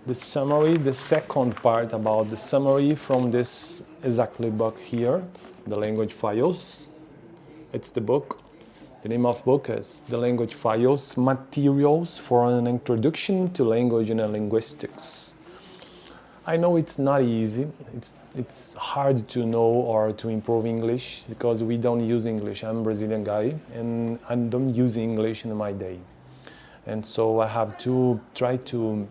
the summary, the second part about the summary from this exactly book here, the language files. It's the book. The name of book is The Language Files, Materials for an Introduction to Language and Linguistics. I know it's not easy. It's hard to know or to improve English because we don't use English. I'm a Brazilian guy and I don't use English in my day. And so I have to try to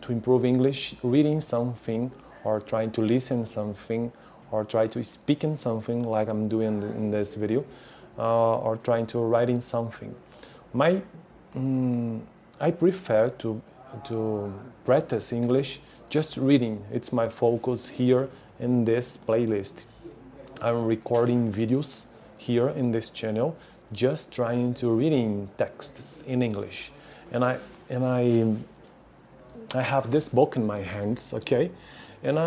improve English reading something or trying to listen something or try to speak in something like I'm doing in this video or trying to write in something. I prefer to practice English just reading. It's my focus here in this playlist. I'm recording videos here in this channel just trying to reading texts in English. And I have this book in my hands, okay? And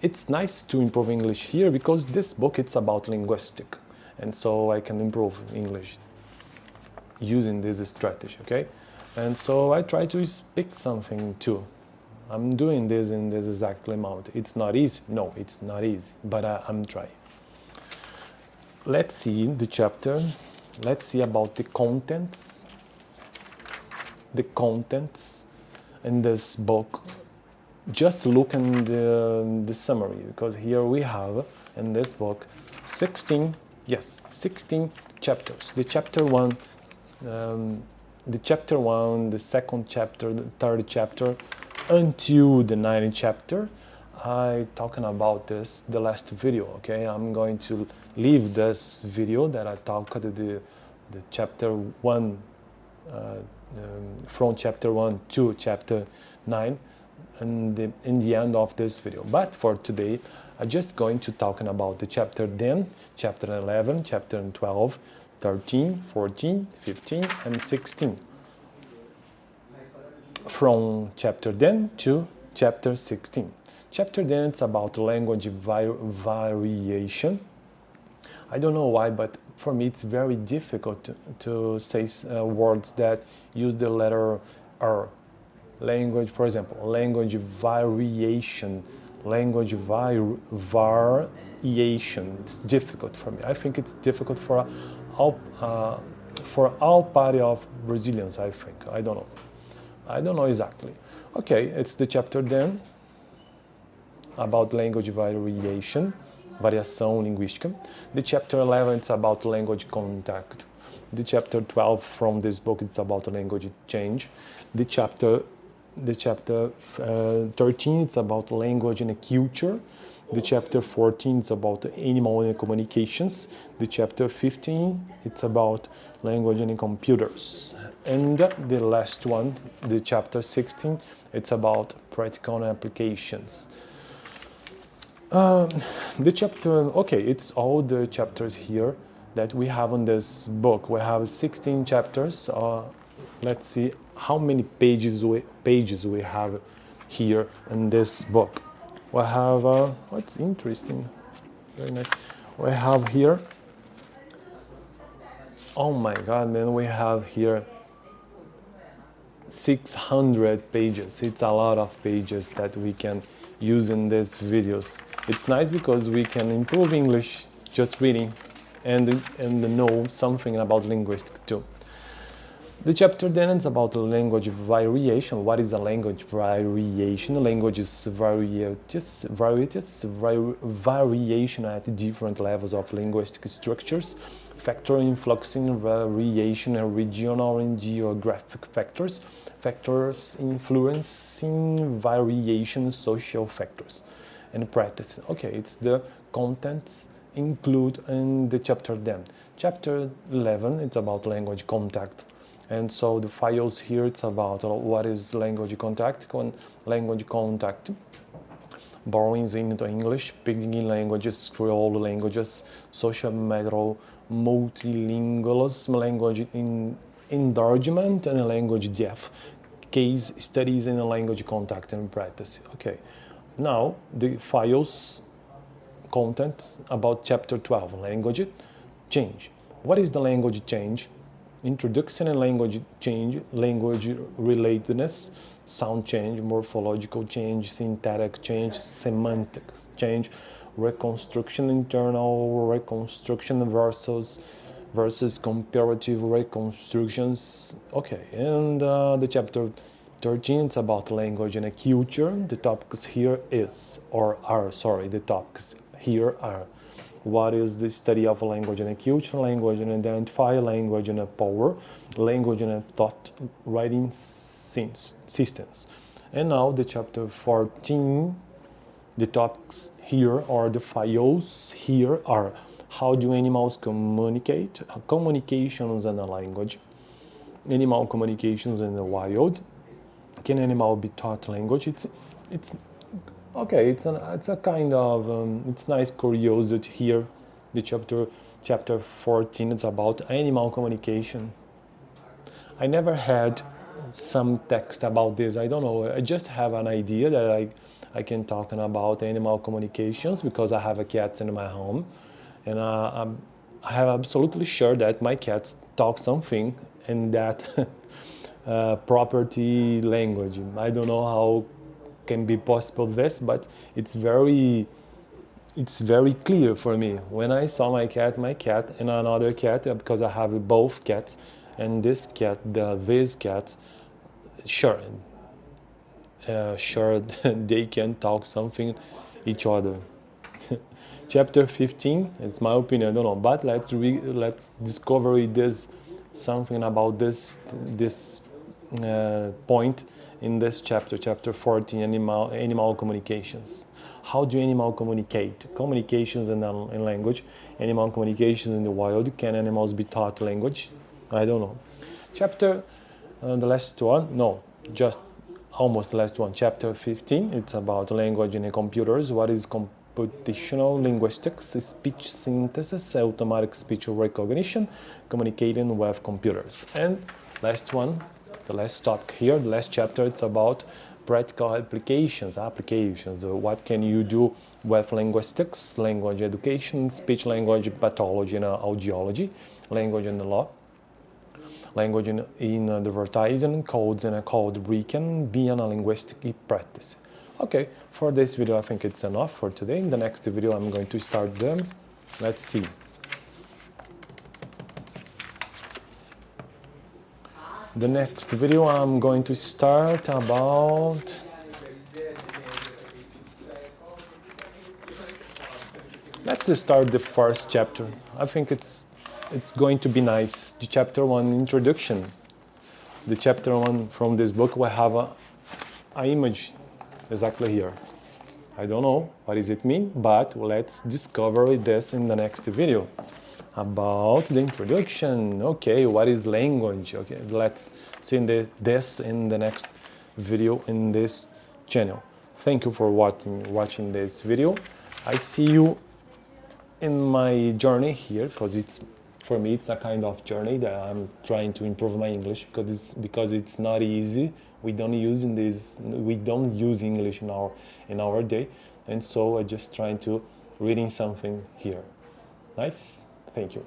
it's nice to improve English here because this book, it's about linguistic. And so I can improve English using this strategy, okay? And so I try to speak something too. I'm doing this in this exact amount. It's not easy. No, it's not easy, but I'm trying. Let's see the chapter. Let's see about the contents. The contents in this book. Just look in the summary, because here we have in this book 16 chapters. The chapter 1, the second chapter, the third chapter, until the 9th chapter. I talking about this the last video, okay? I'm going to leave this video that I talked the chapter 1 from chapter 1 to chapter 9 and in the end of this video. But for today, I'm just going to talking about the chapter 10, chapter 11, chapter 12, 13, 14, 15, and 16. From chapter 10 to chapter 16. Chapter 10, it's about language variation. I don't know why, but for me it's very difficult to say words that use the letter R. Language, for example, language variation, language variation. It's difficult for me. I think it's difficult for all party of Brazilians, I think. I don't know exactly. Okay, it's the chapter 10 about language variation, variação linguística. The chapter 11, it's about language contact. The chapter 12 from this book, it's about language change. The chapter 13, it's about language and culture. The chapter 14, it's about animal and communications. The chapter 15, it's about language and computers. And the last one, the chapter 16, it's about practical applications. The chapter, okay, it's all the chapters here that we have in this book. We have 16 chapters. Let's see how many pages we have here in this book. We have, what's interesting, very nice. We have here, oh my God, man, we have here 600 pages. It's a lot of pages that we can use in these videos. It's nice because we can improve English just reading and know something about linguistics too. The chapter then is about language variation. What is a language variation? Language is variation at different levels of linguistic structures, factor influencing variation and regional and geographic factors, factors influencing variation, social factors, and practice. Okay, it's the contents include in the chapter 10. Chapter 11, it's about language contact. And so the files here, it's about what is language contact, borrowings into English, pidgin languages, Creole languages, social metro, multilingualism, language in enlargement, and language depth, case studies in language contact and practice. Okay, now the files contents about chapter 12, language change. What is the language change? introduction and language change, language relatedness, sound change, morphological change, syntactic change, semantics change, reconstruction, internal reconstruction versus comparative reconstructions. Okay, and the chapter 13, it's about language and culture. The topics here the topics here are: what is the study of language and culture, language and identify, language and power, language and thought writing systems. And now the chapter 14, the topics here or the files here are: how do animals communicate, communications and language, animal communications in the wild, can animal be taught language? It's okay. It's a kind of it's nice curiosity here. The chapter 14, it's about animal communication. I never had some text about this. I don't know. I just have an idea that I can talk about animal communications because I have a cat in my home, and I have absolutely sure that my cats talk something in that property language. I don't know how can be possible this, but it's very clear for me. When I saw my cat and another cat, because I have both cats, and this cat, sure, they can talk something each other. Chapter 15, it's my opinion, I don't know, but let's discover this something about this point in this chapter 14, animal communications. How do animals communicate? Communications in language, animal communications in the wild. Can animals be taught language? I don't know. Chapter, the last one, no, just almost the last one. Chapter 15, it's about language and computers. What is computational linguistics, speech synthesis, automatic speech recognition, communicating with computers. And last one, the last topic here, the last chapter, it's about practical applications. What can you do with linguistics, language education, speech language pathology and audiology, language and law, language in advertising, codes and code breaking, being a linguistic practice. Okay, for this video I think it's enough for today. In the next video I'm going to start them. Let's see. The next video I'm going to start about let's start the first chapter. I think it's going to be nice. The chapter 1 introduction. The chapter 1 from this book will have an image exactly here. I don't know what does it mean, but let's discover this in the next video. About the introduction. Okay, what is language? Okay, let's see this in the next video in this channel. Thank you for watching this video. I see you in my journey here, because for me it's a kind of journey that I'm trying to improve my English, because it's not easy. We don't use English in our day, and so I just trying to reading something here. Nice. Thank you.